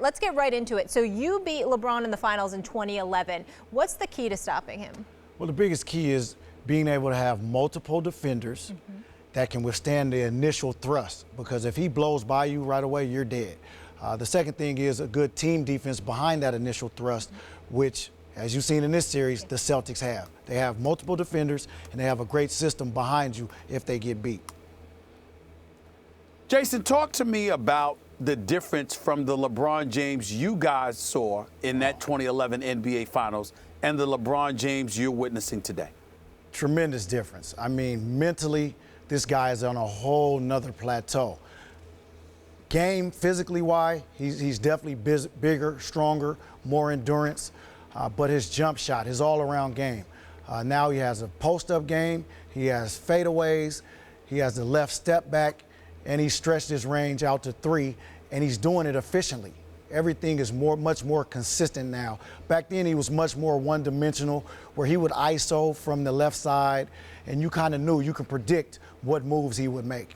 Let's get right into it. So you beat LeBron in the finals in 2011. What's the key to stopping him? Well, the biggest key is being able to have multiple defenders that can withstand the initial thrust, because if he blows by you right away, you're dead. The second thing is a good team defense behind that initial thrust, which, as you've seen in this series, the Celtics have. They have multiple defenders, and they have a great system behind you if they get beat. Jason, talk to me about the difference from the LeBron James you guys saw in that 2011 NBA Finals and the LeBron James you're witnessing today. Tremendous difference. I mean, mentally, this guy is on a whole nother plateau. Game, physically-wise, he's definitely bigger, stronger, more endurance, but his jump shot, his all-around game. Now he has a post-up game, he has fadeaways, he has the left step back, and he stretched his range out to 3, and he's doing it efficiently. Everything is much more consistent now. Back then, he was much more one-dimensional, where he would ISO from the left side, and you kind of knew, you could predict what moves he would make.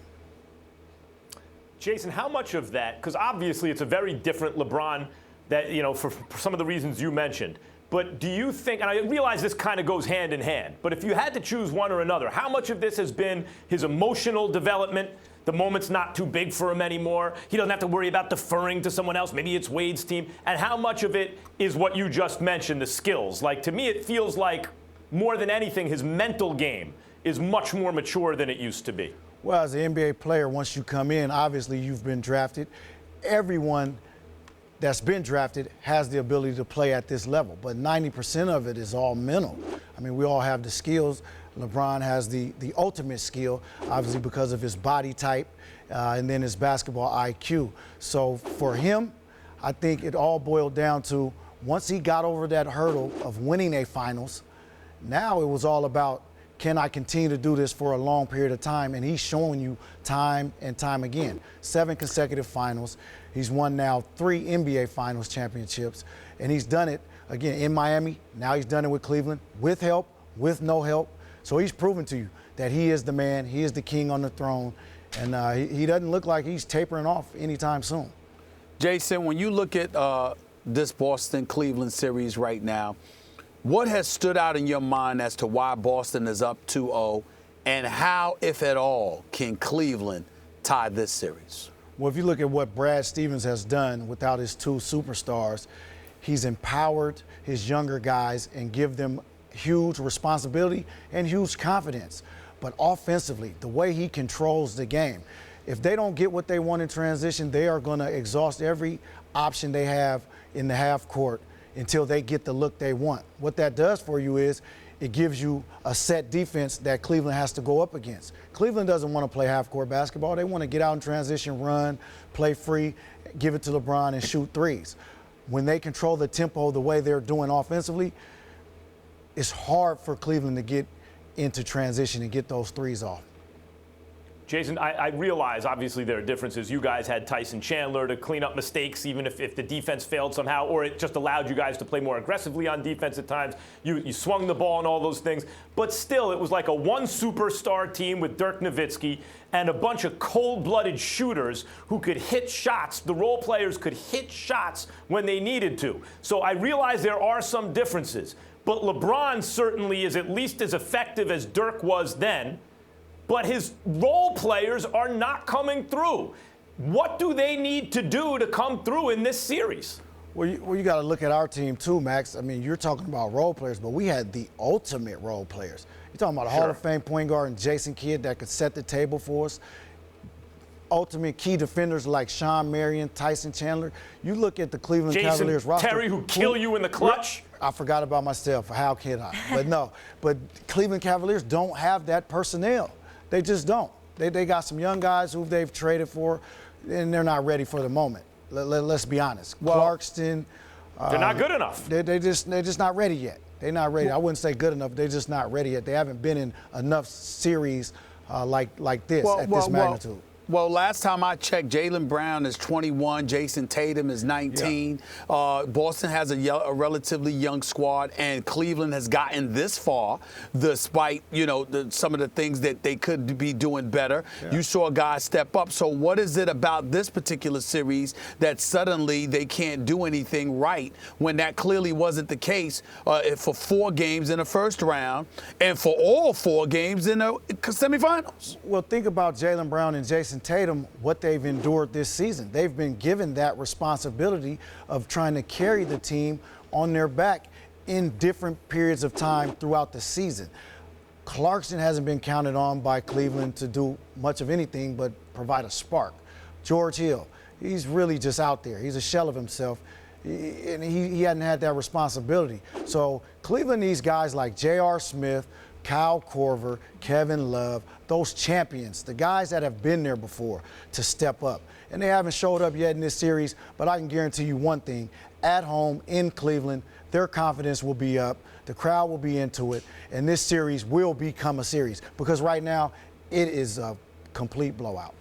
Jason, how much of that, because obviously it's a very different LeBron that, you know, for some of the reasons you mentioned, but do you think, and I realize this kind of goes hand in hand, but if you had to choose one or another, how much of this has been his emotional development? The moment's not too big for him anymore. He doesn't have to worry about deferring to someone else. Maybe it's Wade's team. And how much of it is what you just mentioned, the skills? Like, to me, it feels like more than anything, his mental game is much more mature than it used to be. Well, as an NBA player, once you come in, obviously you've been drafted. Everyone that's been drafted has the ability to play at this level, but 90% of it is all mental. I mean, we all have the skills. LeBron has the ultimate skill, obviously because of his body type and then his basketball IQ. So for him, I think it all boiled down to, once he got over that hurdle of winning a finals, now it was all about, can I continue to do this for a long period of time? And he's showing you time and time again. 7 consecutive finals. He's won now 3 NBA Finals championships. And he's done it, again, in Miami. Now he's done it with Cleveland, with help, with no help. So he's proven to you that he is the man, he is the king on the throne. And he doesn't look like he's tapering off anytime soon. Jason, when you look at this Boston-Cleveland series right now, what has stood out in your mind as to why Boston is up 2-0, and how, if at all, can Cleveland tie this series? Well, if you look at what Brad Stevens has done without his 2 superstars, he's empowered his younger guys and give them huge responsibility and huge confidence. But offensively, the way he controls the game, if they don't get what they want in transition, they are going to exhaust every option they have in the half court until they get the look they want. What that does for you is it gives you a set defense that Cleveland has to go up against. Cleveland doesn't want to play half-court basketball. They want to get out in transition, run, play free, give it to LeBron and shoot threes. When they control the tempo the way they're doing offensively, it's hard for Cleveland to get into transition and get those threes off. Jason, I realize, obviously, there are differences. You guys had Tyson Chandler to clean up mistakes, even if the defense failed somehow, or it just allowed you guys to play more aggressively on defense at times. You swung the ball and all those things. But still, it was like a one superstar team with Dirk Nowitzki and a bunch of cold-blooded shooters who could hit shots. The role players could hit shots when they needed to. So I realize there are some differences. But LeBron certainly is at least as effective as Dirk was then. But his role players are not coming through. What do they need to do to come through in this series? Well, you got to look at our team too, Max. I mean, you're talking about role players, but we had the ultimate role players. You're talking about a Hall of Fame point guard and Jason Kidd that could set the table for us. Ultimate key defenders like Sean Marion, Tyson Chandler. You look at the Cleveland Cavaliers roster. Terry, who kill you in the clutch? I forgot about myself. How can I? But no. But Cleveland Cavaliers don't have that personnel. They just don't. They got some young guys who they've traded for, and they're not ready for the moment. Let's be honest. Well, Clarkston. They're not good enough. They're just not ready yet. They're not ready. I wouldn't say good enough. They're just not ready yet. They haven't been in enough series like this at this magnitude. Well, last time I checked, Jaylen Brown is 21, Jason Tatum is 19. Yeah. Boston has a relatively young squad, and Cleveland has gotten this far, despite some of the things that they could be doing better. Yeah. You saw guys step up. So what is it about this particular series that suddenly they can't do anything right when that clearly wasn't the case for 4 games in the first round and for all 4 games in the semifinals? Well, think about Jaylen Brown and Jason Tatum, what they've endured this season. They've been given that responsibility of trying to carry the team on their back in different periods of time throughout the season. Clarkson hasn't been counted on by Cleveland to do much of anything but provide a spark. George Hill, he's really just out there. He's a shell of himself, and he hadn't had that responsibility. So Cleveland needs guys like J.R. Smith, Kyle Korver, Kevin Love, those champions, the guys that have been there before, to step up. And they haven't showed up yet in this series, but I can guarantee you one thing. At home in Cleveland, their confidence will be up, the crowd will be into it, and this series will become a series, because right now it is a complete blowout.